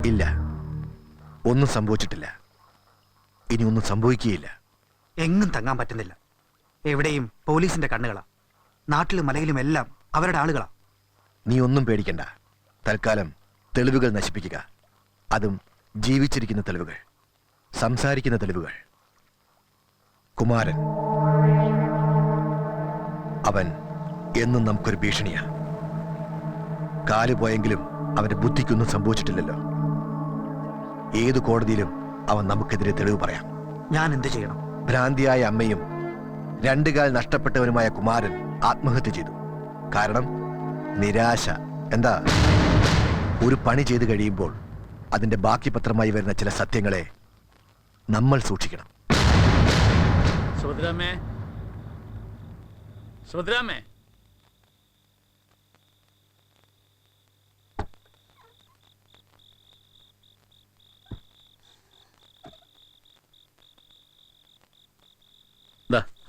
ഇല്ല, ഒന്നും സംഭവിച്ചിട്ടില്ല. ഇനി ഒന്നും സംഭവിക്കുകയില്ല. എങ്ങും തങ്ങാൻ പറ്റുന്നില്ല. എവിടെയും പോലീസിന്റെ കണ്ണുകളാ. നാട്ടിലും മലയിലും എല്ലാം അവരുടെ ആളുകളാ. നീ ഒന്നും പേടിക്കണ്ട. തൽക്കാലം തെളിവുകൾ നശിപ്പിക്കുക. അതും ജീവിച്ചിരിക്കുന്ന തെളിവുകൾ, സംസാരിക്കുന്ന തെളിവുകൾ. കുമാരൻ, അവൻ എന്നും നമുക്കൊരു ഭീഷണിയാ. കാല് പോയെങ്കിലും അവന്റെ ബുദ്ധിക്കൊന്നും സംഭവിച്ചിട്ടില്ലല്ലോ. ഏതു കോടതിയിലും അവൻ നമുക്കെതിരെ തെളിവ് പറയാം. ഞാൻ എന്ത് ചെയ്യണം? ഭ്രാന്തിയായ അമ്മയും രണ്ടുകാൽ നഷ്ടപ്പെട്ടവനുമായ കുമാരൻ ആത്മഹത്യ ചെയ്തു. കാരണം നിരാശ. എന്താ, ഒരു പണി ചെയ്തു കഴിയുമ്പോൾ അതിന്റെ ബാക്കി പത്രമായി വരുന്ന ചില സത്യങ്ങളെ നമ്മൾ സൂക്ഷിക്കണം. സുഭദ്രാമേ, സുഭദ്രാമേ,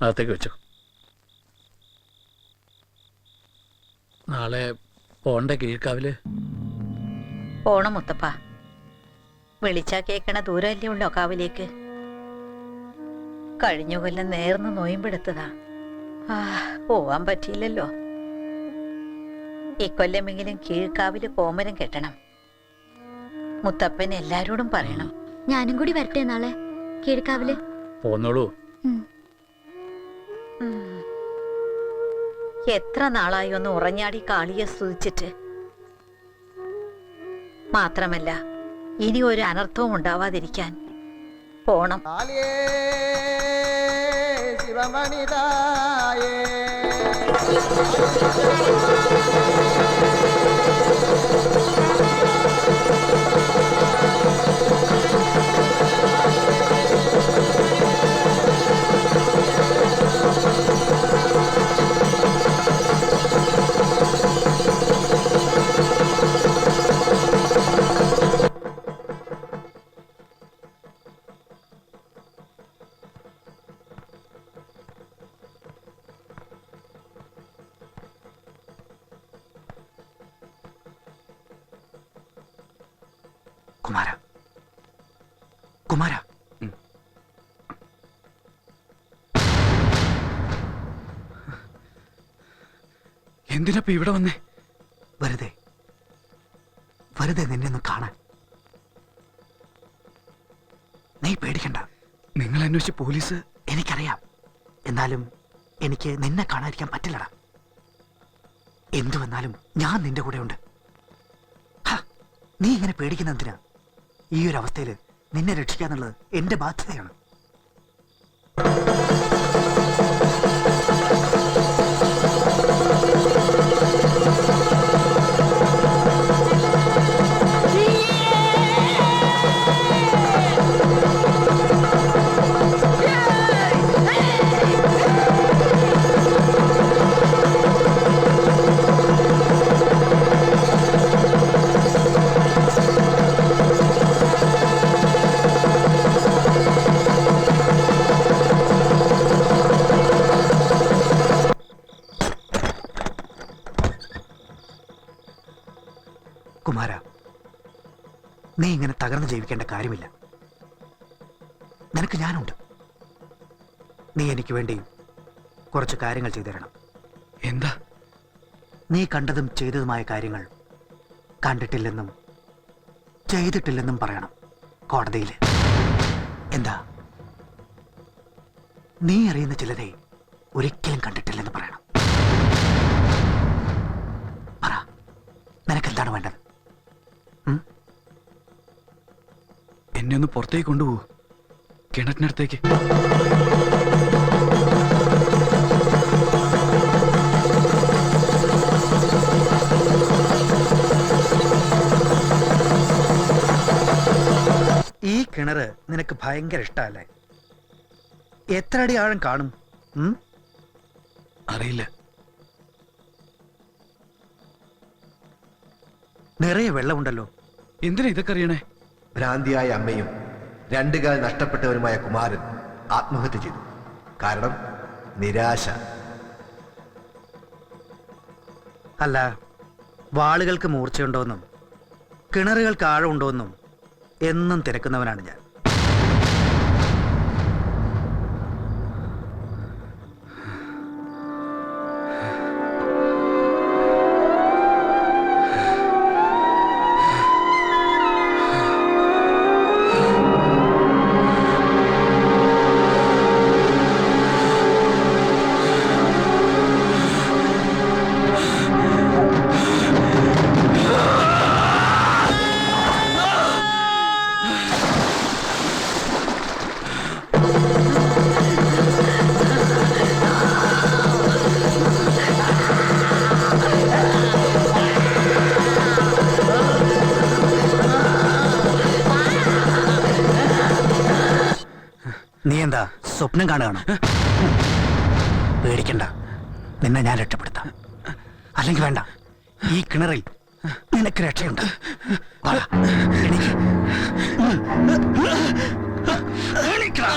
അകത്തേക്ക് വെച്ചു. നാളെ പോണ്ട കീഴ്ക്കാവില്? പോണം മുത്തപ്പ. വിളിച്ചാ കേക്കണ ദൂരമല്ലേ ഉള്ളോ കാവിലേക്ക്? കഴിഞ്ഞ കൊല്ലം നേർന്ന് നോയമ്പെടുത്തതാ. പോവാൻ പറ്റിയില്ലല്ലോ. ഇക്കൊല്ലമെങ്കിലും കീഴ്ക്കാവില് കോമരം കെട്ടണം. മുത്തപ്പൻ എല്ലാരോടും പറയണം. ഞാനും കൂടി വരട്ടെ നാളെ കീഴ്ക്കാവില്? പോന്നോളൂ. എത്ര നാളായി ഒന്ന് ഉറഞ്ഞാടി കാളിയെ സ്തുതിച്ചിട്ട്. മാത്രമല്ല ഇനി ഒരു അനർത്ഥവും ഉണ്ടാവാതിരിക്കാൻ പോണം. ശിവമണിതായേ കുമാര, കുമാര, എന്തിനപ്പ ഇവിടെ വന്നേ? വെറുതെ വെറുതെ നിന്നെ ഒന്ന് കാണാൻ. നീ പേടിക്കണ്ട. നിങ്ങൾ അന്വേഷിച്ച് പോലീസ്? എനിക്കറിയാം. എന്നാലും എനിക്ക് നിന്നെ കാണാതിരിക്കാൻ പറ്റില്ലടാ. എന്തു വന്നാലും ഞാൻ നിന്റെ കൂടെ ഉണ്ട്. നീ ഇങ്ങനെ പേടിക്കുന്ന എന്തിനാ? ഈ ഒരു അവസ്ഥയിൽ നിന്നെ രക്ഷിക്കാന്നുള്ളത് എന്റെ ബാധ്യതയാണ്. കുമാര, നീ ഇങ്ങനെ തകർന്ന് ജീവിക്കേണ്ട കാര്യമില്ല. നിനക്ക് ഞാനുണ്ട്. നീ എനിക്ക് വേണ്ടി കുറച്ച് കാര്യങ്ങൾ ചെയ്തു തരണം. എന്താ? നീ കണ്ടതും ചെയ്തതുമായ കാര്യങ്ങൾ കണ്ടിട്ടില്ലെന്നും ചെയ്തിട്ടില്ലെന്നും പറയണം കോടതിയിൽ. എന്താ, നീ അറിയുന്ന ചിലരെ ഒരിക്കലും കണ്ടിട്ടില്ലെന്ന് പറയണം. പറ, നിനക്കെന്താണ് വേണ്ടത്? എന്നെ ഒന്ന് പുറത്തേക്ക് കൊണ്ടുപോകൂ, കിണറ്റിനടുത്തേക്ക്. ഈ കിണറ് നിനക്ക് ഭയങ്കര ഇഷ്ടമല്ലേ? എത്ര അടി ആഴം കാണും? അറിയില്ല. നിറയെ വെള്ളമുണ്ടല്ലോ. എന്തിനാ ഇതൊക്കെ അറിയണേ? ഭ്രാന്തിയായ അമ്മയും രണ്ടുകാൽ നഷ്ടപ്പെട്ടവനുമായ കുമാരൻ ആത്മഹത്യ ചെയ്തു. കാരണം നിരാശ. അല്ല, വാളുകൾക്ക് മൂർച്ചയുണ്ടോന്നും കിണറുകൾക്ക് ആഴമുണ്ടോന്നും എന്നും തിരക്കുന്നവനാണ് ഞാൻ. നീ എന്താ സ്വപ്നം കാണുകയാണോ? പേടിക്കണ്ട, നിന്നെ ഞാൻ രക്ഷപ്പെടുത്താം. അല്ലെങ്കിൽ വേണ്ട, ഈ കിണറിൽ നിനക്ക് രക്ഷയുണ്ട്. വാടാ, എണീക്ക്. എണീക്കടാ.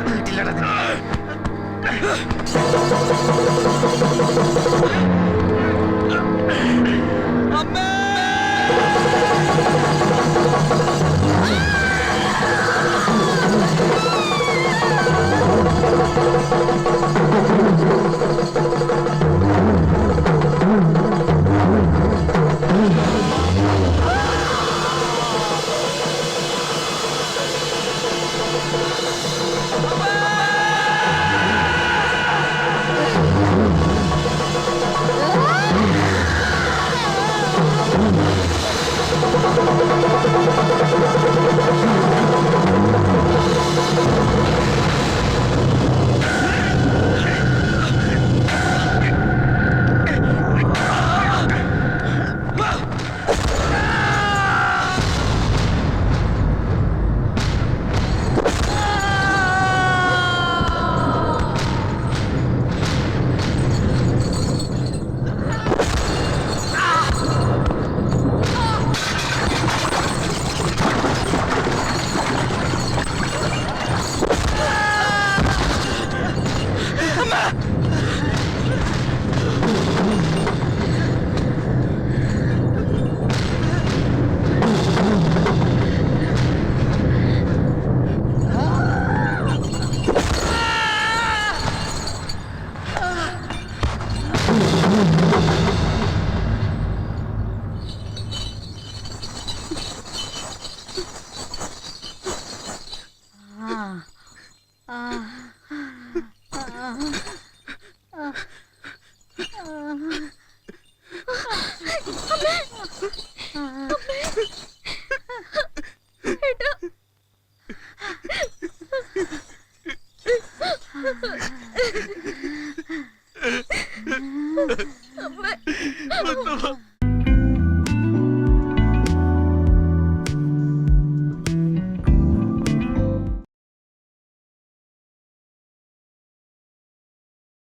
വീട്ടിലടാ നീ. അമ്മ